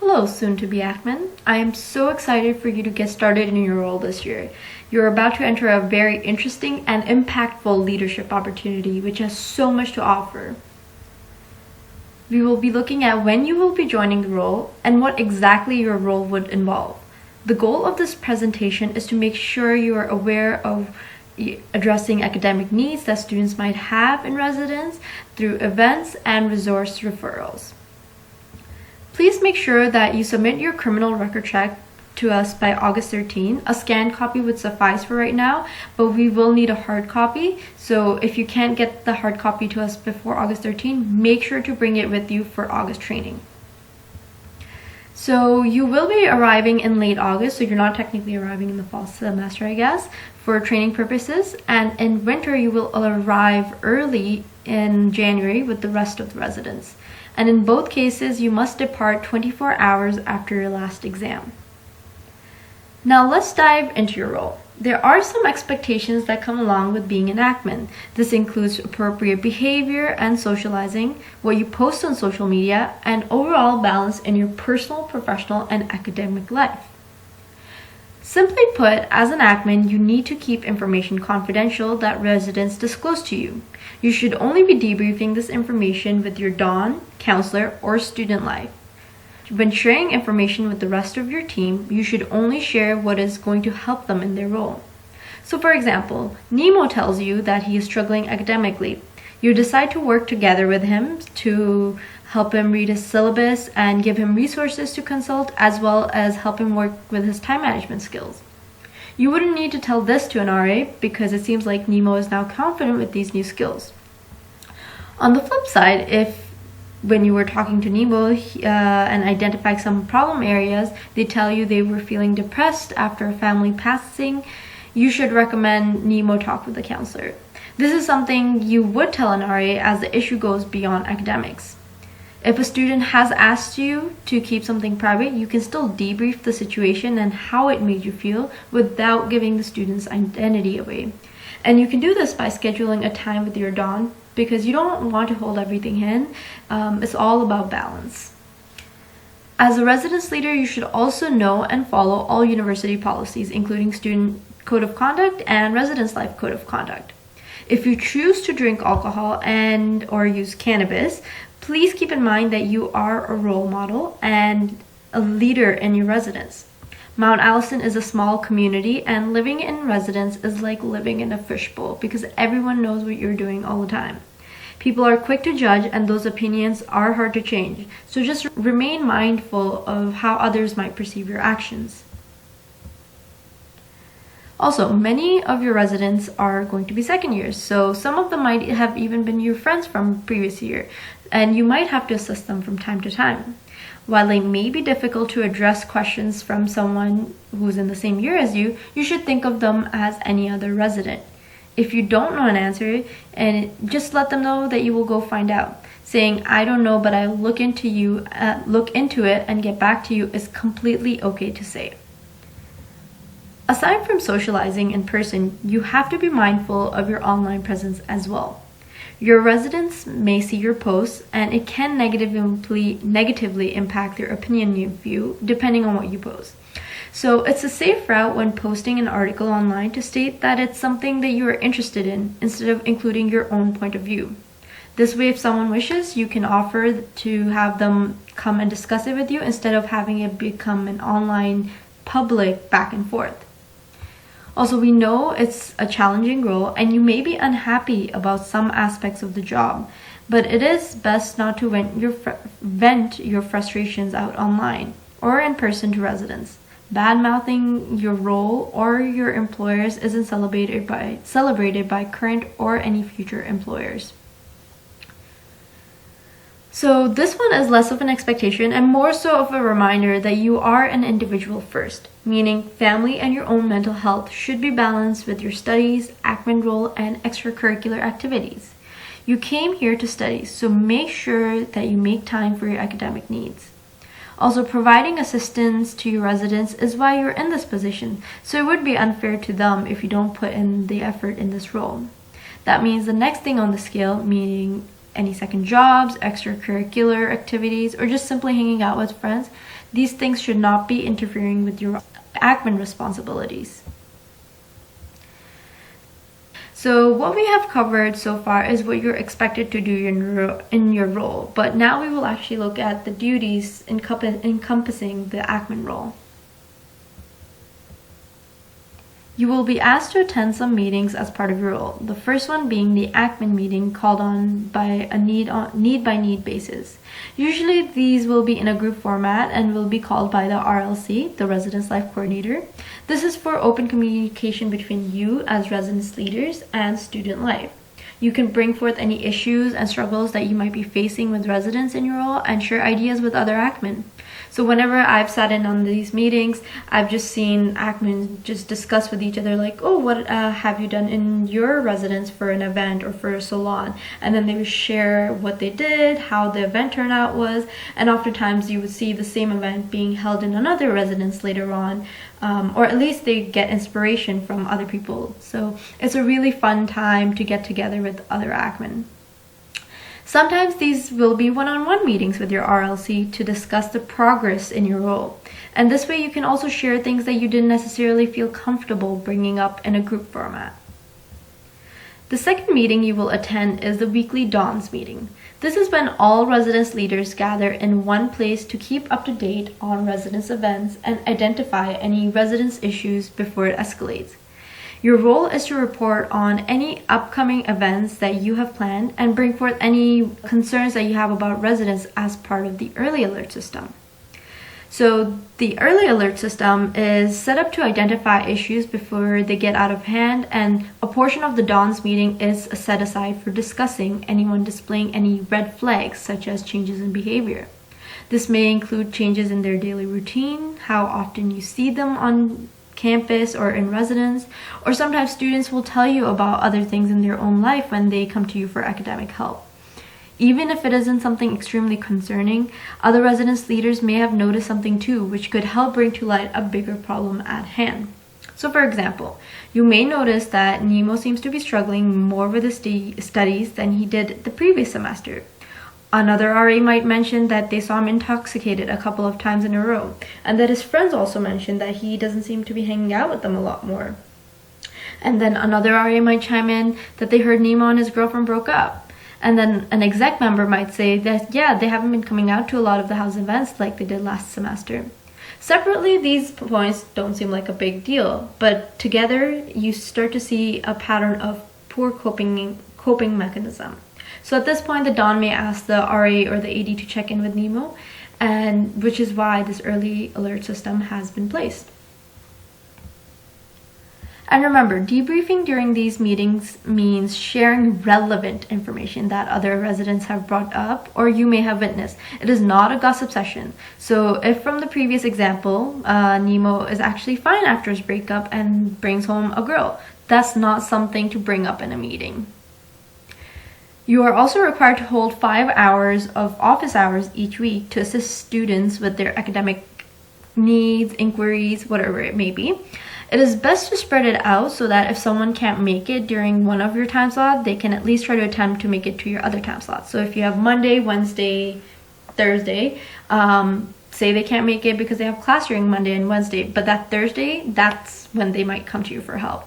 Hello, soon-to-be AcMen. I am so excited for you to get started in your role this year. You're about to enter a very interesting and impactful leadership opportunity which has so much to offer. We will be looking at when you will be joining the role and what exactly your role would involve. The goal of this presentation is to make sure you are aware of addressing academic needs that students might have in residence through events and resource referrals. Please make sure that you submit your criminal record check to us by August 13. A scanned copy would suffice for right now, but we will need a hard copy. So if you can't get the hard copy to us before August 13, make sure to bring it with you for August training. So you will be arriving in late August, so you're not technically arriving in the fall semester, I guess, for training purposes. And in winter, you will arrive early in January with the rest of the residents. And in both cases, you must depart 24 hours after your last exam. Now let's dive into your role. There are some expectations that come along with being an AcMen. This includes appropriate behavior and socializing, what you post on social media, and overall balance in your personal, professional, and academic life. Simply put, as an AcMen, you need to keep information confidential that residents disclose to you. You should only be debriefing this information with your Don, counselor, or student life. When sharing information with the rest of your team, you should only share what is going to help them in their role. So for example, Nemo tells you that he is struggling academically. You decide to work together with him to help him read his syllabus and give him resources to consult, as well as help him work with his time management skills. You wouldn't need to tell this to an RA because it seems like Nemo is now confident with these new skills. On the flip side, if when you were talking to Nemo and identifying some problem areas, they tell you they were feeling depressed after a family passing, you should recommend Nemo talk with a counselor. This is something you would tell an RA as the issue goes beyond academics. If a student has asked you to keep something private, you can still debrief the situation and how it made you feel without giving the student's identity away. And you can do this by scheduling a time with your Don because you don't want to hold everything in. It's all about balance. As a residence leader, you should also know and follow all university policies, including student code of conduct and residence life code of conduct. If you choose to drink alcohol and or use cannabis, please keep in mind that you are a role model and a leader in your residence. Mount Allison is a small community, and living in residence is like living in a fishbowl because everyone knows what you're doing all the time. People are quick to judge, and those opinions are hard to change. So just remain mindful of how others might perceive your actions. Also, many of your residents are going to be second years, so some of them might have even been your friends from previous year, and you might have to assist them from time to time. While it may be difficult to address questions from someone who's in the same year as you, you should think of them as any other resident. If you don't know an answer, and just let them know that you will go find out. Saying, "I don't know, but I'll look into it and get back to you" is completely okay to say. Aside from socializing in person, you have to be mindful of your online presence as well. Your residents may see your posts, and it can negatively impact their opinion of you depending on what you post. So it's a safe route when posting an article online to state that it's something that you are interested in instead of including your own point of view. This way, if someone wishes, you can offer to have them come and discuss it with you instead of having it become an online public back and forth. Also, we know it's a challenging role and you may be unhappy about some aspects of the job, but it is best not to vent your frustrations out online or in person to residents. Bad-mouthing your role or your employers isn't celebrated by current or any future employers. So this one is less of an expectation and more so of a reminder that you are an individual first, meaning family and your own mental health should be balanced with your studies, AcMen role, and extracurricular activities. You came here to study, so make sure that you make time for your academic needs. Also, providing assistance to your residents is why you're in this position, so it would be unfair to them if you don't put in the effort in this role. That means the next thing on the scale, meaning any second jobs, extracurricular activities, or just simply hanging out with friends, these things should not be interfering with your AcMen responsibilities. So what we have covered so far is what you're expected to do in your role, but now we will actually look at the duties encompassing the AcMen role. You will be asked to attend some meetings as part of your role, the first one being the AcMen meeting called on by a need-by-need basis. Usually these will be in a group format and will be called by the RLC, the Residence Life Coordinator. This is for open communication between you as residence leaders and student life. You can bring forth any issues and struggles that you might be facing with residents in your role and share ideas with other AcMen. So whenever I've sat in on these meetings, I've just seen AcMen just discuss with each other like, oh, what have you done in your residence for an event or for a salon? And then they would share what they did, how the event turnout was, and oftentimes you would see the same event being held in another residence later on, or at least they get inspiration from other people. So it's a really fun time to get together with other AcMen. Sometimes these will be one-on-one meetings with your RLC to discuss the progress in your role. And this way you can also share things that you didn't necessarily feel comfortable bringing up in a group format. The second meeting you will attend is the weekly Dawns meeting. This is when all residence leaders gather in one place to keep up to date on residence events and identify any residence issues before it escalates. Your role is to report on any upcoming events that you have planned and bring forth any concerns that you have about residents as part of the early alert system. So the early alert system is set up to identify issues before they get out of hand, and a portion of the Dawns meeting is set aside for discussing anyone displaying any red flags such as changes in behavior. This may include changes in their daily routine, how often you see them on campus or in residence, or sometimes students will tell you about other things in their own life when they come to you for academic help. Even if it isn't something extremely concerning, other residence leaders may have noticed something too, which could help bring to light a bigger problem at hand. So for example, you may notice that Nemo seems to be struggling more with his studies than he did the previous semester. Another RA might mention that they saw him intoxicated a couple of times in a row, and that his friends also mentioned that he doesn't seem to be hanging out with them a lot more. And then another RA might chime in that they heard Nemo and his girlfriend broke up. And then an exec member might say that, yeah, they haven't been coming out to a lot of the house events like they did last semester. Separately, these points don't seem like a big deal, but together you start to see a pattern of poor coping mechanism. So at this point, the Don may ask the RA or the AD to check in with Nemo, and which is why this early alert system has been placed. And remember, debriefing during these meetings means sharing relevant information that other residents have brought up or you may have witnessed. It is not a gossip session. So if from the previous example, Nemo is actually fine after his breakup and brings home a girl, that's not something to bring up in a meeting. You are also required to hold 5 hours of office hours each week to assist students with their academic needs, inquiries, whatever it may be. It is best to spread it out so that if someone can't make it during one of your time slots, they can at least try to attempt to make it to your other time slots. So if you have Monday, Wednesday, Thursday, say they can't make it because they have class during Monday and Wednesday, but that Thursday, that's when they might come to you for help.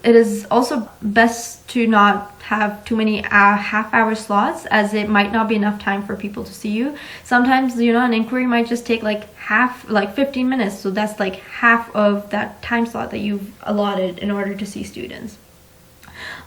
It is also best to not have too many half-hour slots, as it might not be enough time for people to see you. Sometimes, an inquiry might just take like 15 minutes, so that's like half of that time slot that you've allotted in order to see students.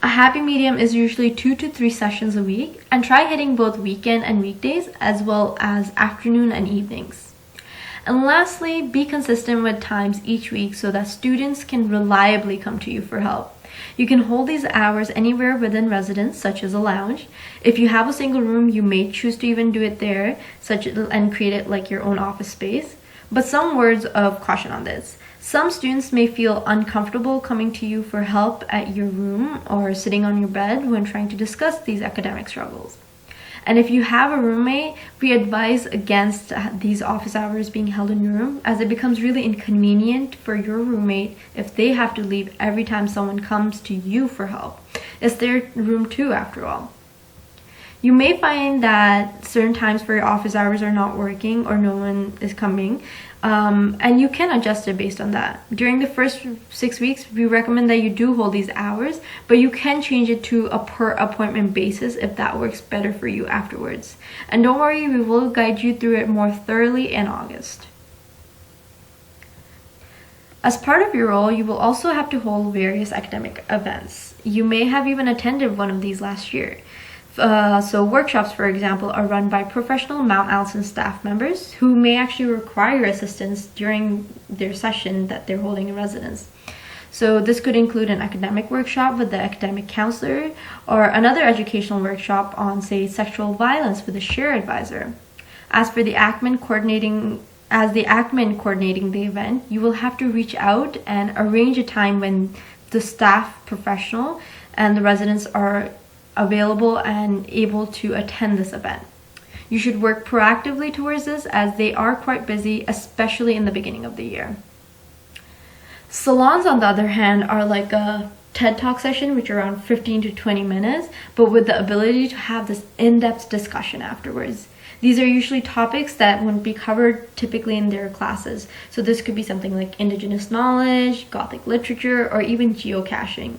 A happy medium is usually 2 to 3 sessions a week, and try hitting both weekend and weekdays as well as afternoon and evenings. And lastly, be consistent with times each week so that students can reliably come to you for help. You can hold these hours anywhere within residence, such as a lounge. If you have a single room, you may choose to even do it there, and create it like your own office space. But some words of caution on this. Some students may feel uncomfortable coming to you for help at your room or sitting on your bed when trying to discuss these academic struggles. And if you have a roommate, we advise against these office hours being held in your room, as it becomes really inconvenient for your roommate if they have to leave every time someone comes to you for help. It's their room too, after all. You may find that certain times for your office hours are not working or no one is coming, and you can adjust it based on that. During the first 6 weeks, we recommend that you do hold these hours, but you can change it to a per appointment basis if that works better for you afterwards. And don't worry, we will guide you through it more thoroughly in August. As part of your role, you will also have to hold various academic events. You may have even attended one of these last year. So workshops, for example, are run by professional Mount Allison staff members who may actually require assistance during their session that they're holding in residence. So this could include an academic workshop with the academic counselor or another educational workshop on, say, sexual violence with a share advisor. As the AcMen coordinating the event, you will have to reach out and arrange a time when the staff professional and the residents are available and able to attend this event. You should work proactively towards this as they are quite busy, especially in the beginning of the year. Salons, on the other hand, are like a TED Talk session, which are around 15 to 20 minutes, but with the ability to have this in-depth discussion afterwards. These are usually topics that wouldn't be covered typically in their classes. So this could be something like indigenous knowledge, Gothic literature, or even geocaching.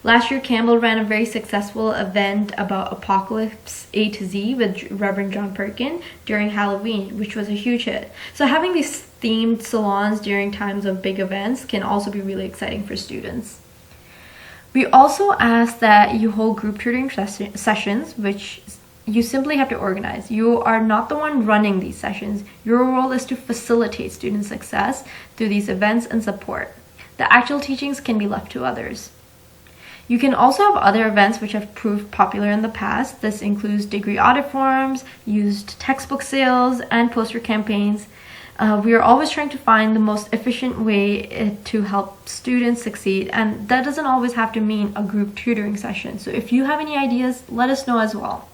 Last year, Campbell ran a very successful event about Apocalypse A to Z with Reverend John Perkin during Halloween, which was a huge hit. So having these themed salons during times of big events can also be really exciting for students. We also ask that you hold group tutoring sessions, which you simply have to organize. You are not the one running these sessions. Your role is to facilitate student success through these events and support. The actual teachings can be left to others. You can also have other events which have proved popular in the past. This includes degree audit forums, used textbook sales, and poster campaigns. We are always trying to find the most efficient way to help students succeed, and that doesn't always have to mean a group tutoring session. So if you have any ideas, let us know as well.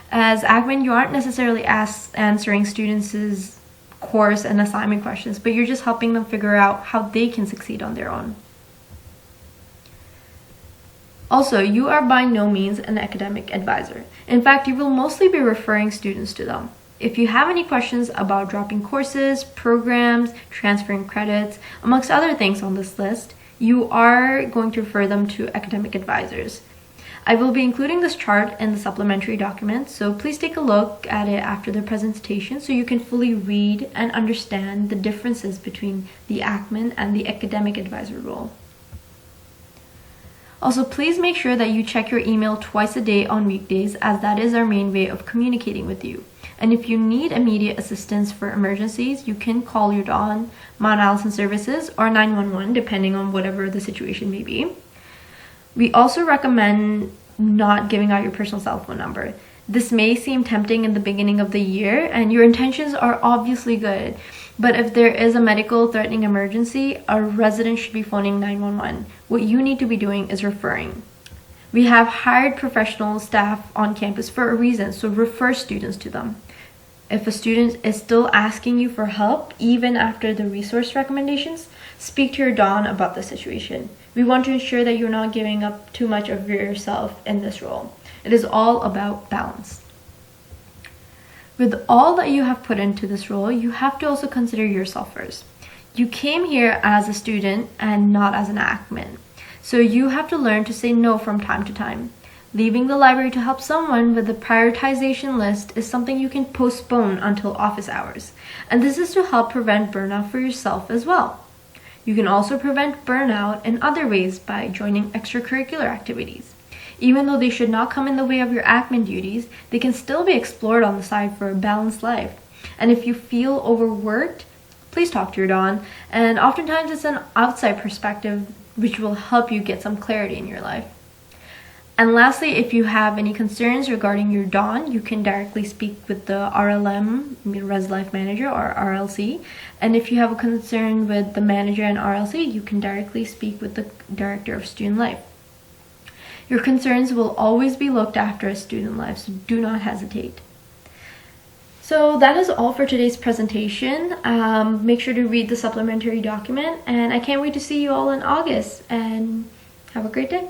As AcMen, you aren't necessarily answering students' course and assignment questions, but you're just helping them figure out how they can succeed on their own. Also, you are by no means an academic advisor. In fact, you will mostly be referring students to them. If you have any questions about dropping courses, programs, transferring credits, amongst other things on this list, you are going to refer them to academic advisors. I will be including this chart in the supplementary document, so please take a look at it after the presentation so you can fully read and understand the differences between the AcMen and the academic advisor role. Also, please make sure that you check your email twice a day on weekdays, as that is our main way of communicating with you. And if you need immediate assistance for emergencies, you can call your DON, Mount Allison Services, or 911, depending on whatever the situation may be. We also recommend not giving out your personal cell phone number. This may seem tempting in the beginning of the year, and your intentions are obviously good. But if there is a medical threatening emergency, a resident should be phoning 911. What you need to be doing is referring. We have hired professional staff on campus for a reason, so refer students to them. If a student is still asking you for help, even after the resource recommendations, speak to your DON about the situation. We want to ensure that you're not giving up too much of yourself in this role. It is all about balance. With all that you have put into this role, you have to also consider yourself first. You came here as a student and not as an AcMen. So you have to learn to say no from time to time. Leaving the library to help someone with the prioritization list is something you can postpone until office hours. And this is to help prevent burnout for yourself as well. You can also prevent burnout in other ways by joining extracurricular activities. Even though they should not come in the way of your AcMen duties, they can still be explored on the side for a balanced life. And if you feel overworked, please talk to your DON. And oftentimes it's an outside perspective which will help you get some clarity in your life. And lastly, if you have any concerns regarding your DON, you can directly speak with the RLM, Res Life Manager, or RLC. And if you have a concern with the manager and RLC, you can directly speak with the Director of Student Life. Your concerns will always be looked after as student life, so do not hesitate. So that is all for today's presentation. Make sure to read the supplementary document, and I can't wait to see you all in August, and have a great day.